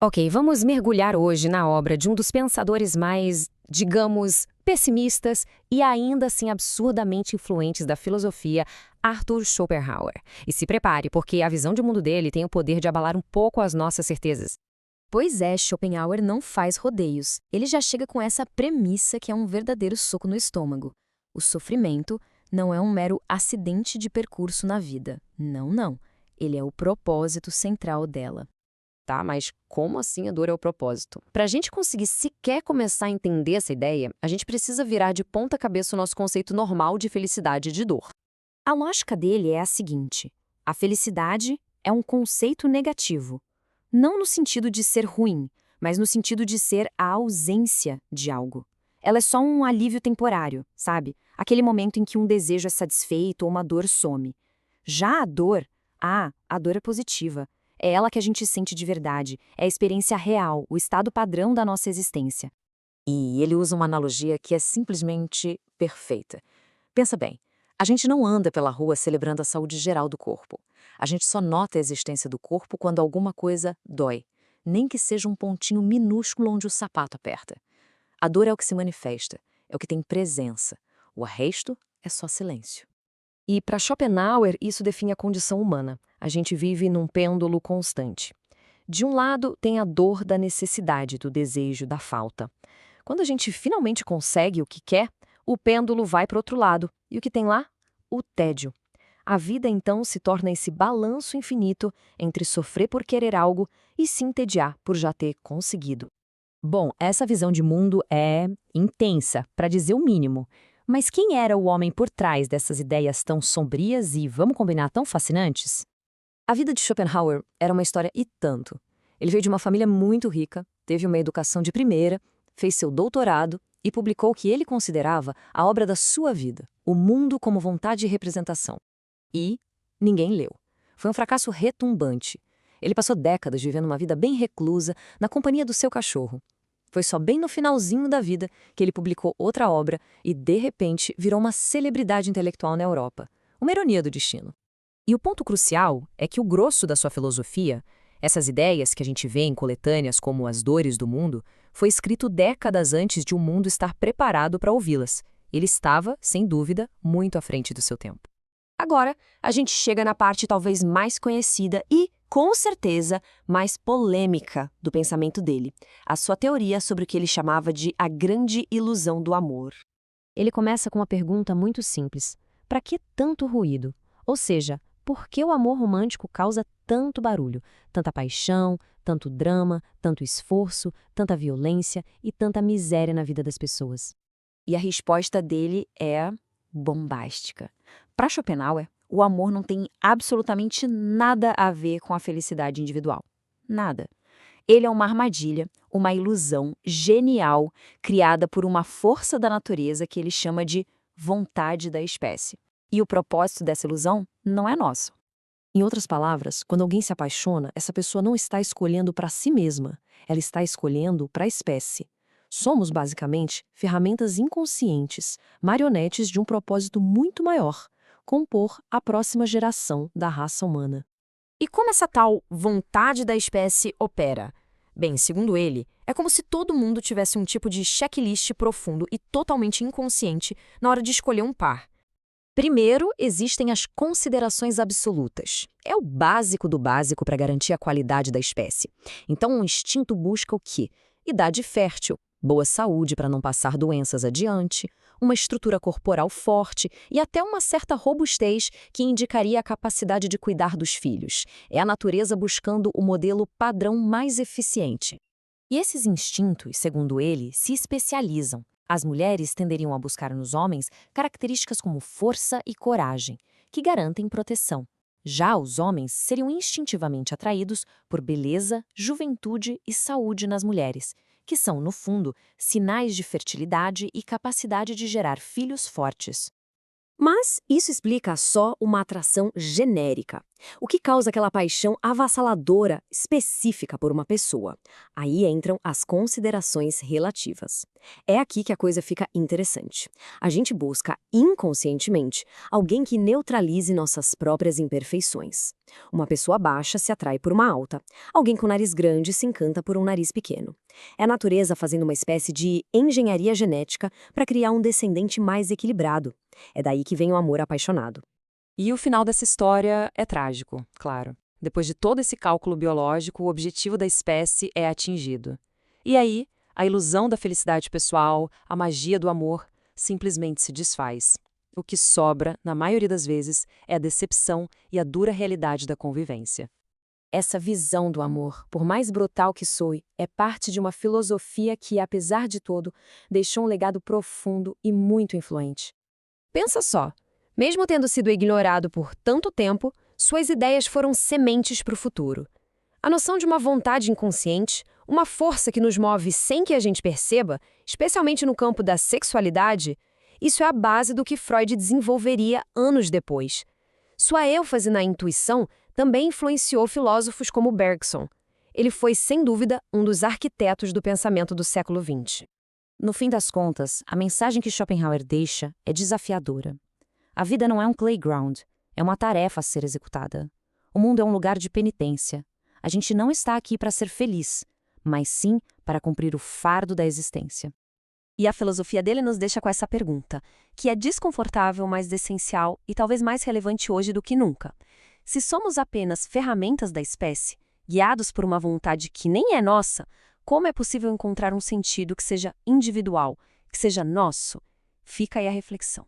Ok, vamos mergulhar hoje na obra de um dos pensadores mais, digamos, pessimistas e ainda assim absurdamente influentes da filosofia, Arthur Schopenhauer. E se prepare, porque a visão de mundo dele tem o poder de abalar um pouco as nossas certezas. Pois é, Schopenhauer não faz rodeios. Ele já chega com essa premissa que é um verdadeiro soco no estômago. O sofrimento não é um mero acidente de percurso na vida. Não, não. Ele é o propósito central dela. Tá, mas como assim a dor é o propósito? Para a gente conseguir sequer começar a entender essa ideia, a gente precisa virar de ponta cabeça o nosso conceito normal de felicidade e de dor. A lógica dele é a seguinte: a felicidade é um conceito negativo. Não no sentido de ser ruim, mas no sentido de ser a ausência de algo. Ela é só um alívio temporário, sabe? Aquele momento em que um desejo é satisfeito ou uma dor some. Já a dor, a dor é positiva. É ela que a gente sente de verdade, é a experiência real, o estado padrão da nossa existência. E ele usa uma analogia que é simplesmente perfeita. Pensa bem, a gente não anda pela rua celebrando a saúde geral do corpo. A gente só nota a existência do corpo quando alguma coisa dói, nem que seja um pontinho minúsculo onde o sapato aperta. A dor é o que se manifesta, é o que tem presença. O resto é só silêncio. E para Schopenhauer, isso define a condição humana. A gente vive num pêndulo constante. De um lado, tem a dor da necessidade, do desejo, da falta. Quando a gente finalmente consegue o que quer, o pêndulo vai para o outro lado. E o que tem lá? O tédio. A vida então se torna esse balanço infinito entre sofrer por querer algo e se entediar por já ter conseguido. Bom, essa visão de mundo é intensa, para dizer o mínimo. Mas quem era o homem por trás dessas ideias tão sombrias e, vamos combinar, tão fascinantes? A vida de Schopenhauer era uma história e tanto. Ele veio de uma família muito rica, teve uma educação de primeira, fez seu doutorado e publicou o que ele considerava a obra da sua vida, O Mundo como Vontade e Representação. E ninguém leu. Foi um fracasso retumbante. Ele passou décadas vivendo uma vida bem reclusa, na companhia do seu cachorro. Foi só bem no finalzinho da vida que ele publicou outra obra e, de repente, virou uma celebridade intelectual na Europa. Uma ironia do destino. E o ponto crucial é que o grosso da sua filosofia, essas ideias que a gente vê em coletâneas como As Dores do Mundo, foi escrito décadas antes de o mundo estar preparado para ouvi-las. Ele estava, sem dúvida, muito à frente do seu tempo. Agora, a gente chega na parte talvez mais conhecida e, com certeza, mais polêmica do pensamento dele, a sua teoria sobre o que ele chamava de a grande ilusão do amor. Ele começa com uma pergunta muito simples: para que tanto ruído? Ou seja, por que o amor romântico causa tanto barulho, tanta paixão, tanto drama, tanto esforço, tanta violência e tanta miséria na vida das pessoas? E a resposta dele é bombástica. Para Schopenhauer, o amor não tem absolutamente nada a ver com a felicidade individual. Nada. Ele é uma armadilha, uma ilusão genial criada por uma força da natureza que ele chama de vontade da espécie. E o propósito dessa ilusão não é nosso. Em outras palavras, quando alguém se apaixona, essa pessoa não está escolhendo para si mesma, ela está escolhendo para a espécie. Somos, basicamente, ferramentas inconscientes, marionetes de um propósito muito maior: compor a próxima geração da raça humana. E como essa tal vontade da espécie opera? Bem, segundo ele, é como se todo mundo tivesse um tipo de checklist profundo e totalmente inconsciente na hora de escolher um par. Primeiro, existem as considerações absolutas. É o básico do básico para garantir a qualidade da espécie. Então, o instinto busca o quê? Idade fértil, boa saúde para não passar doenças adiante, uma estrutura corporal forte e até uma certa robustez que indicaria a capacidade de cuidar dos filhos. É a natureza buscando o modelo padrão mais eficiente. E esses instintos, segundo ele, se especializam. As mulheres tenderiam a buscar nos homens características como força e coragem, que garantem proteção. Já os homens seriam instintivamente atraídos por beleza, juventude e saúde nas mulheres, que são, no fundo, sinais de fertilidade e capacidade de gerar filhos fortes. Mas isso explica só uma atração genérica. O que causa aquela paixão avassaladora específica por uma pessoa? Aí entram as considerações relativas. É aqui que a coisa fica interessante. A gente busca, inconscientemente, alguém que neutralize nossas próprias imperfeições. Uma pessoa baixa se atrai por uma alta. Alguém com nariz grande se encanta por um nariz pequeno. É a natureza fazendo uma espécie de engenharia genética para criar um descendente mais equilibrado. É daí que vem o amor apaixonado. E o final dessa história é trágico, claro. Depois de todo esse cálculo biológico, o objetivo da espécie é atingido. E aí, a ilusão da felicidade pessoal, a magia do amor, simplesmente se desfaz. O que sobra, na maioria das vezes, é a decepção e a dura realidade da convivência. Essa visão do amor, por mais brutal que soe, é parte de uma filosofia que, apesar de tudo, deixou um legado profundo e muito influente. Pensa só, mesmo tendo sido ignorado por tanto tempo, suas ideias foram sementes para o futuro. A noção de uma vontade inconsciente, uma força que nos move sem que a gente perceba, especialmente no campo da sexualidade, isso é a base do que Freud desenvolveria anos depois. Sua ênfase na intuição também influenciou filósofos como Bergson. Ele foi, sem dúvida, um dos arquitetos do pensamento do século XX. No fim das contas, a mensagem que Schopenhauer deixa é desafiadora. A vida não é um playground, é uma tarefa a ser executada. O mundo é um lugar de penitência. A gente não está aqui para ser feliz, mas sim para cumprir o fardo da existência. E a filosofia dele nos deixa com essa pergunta, que é desconfortável, mas essencial e talvez mais relevante hoje do que nunca. Se somos apenas ferramentas da espécie, guiados por uma vontade que nem é nossa, como é possível encontrar um sentido que seja individual, que seja nosso? Fica aí a reflexão.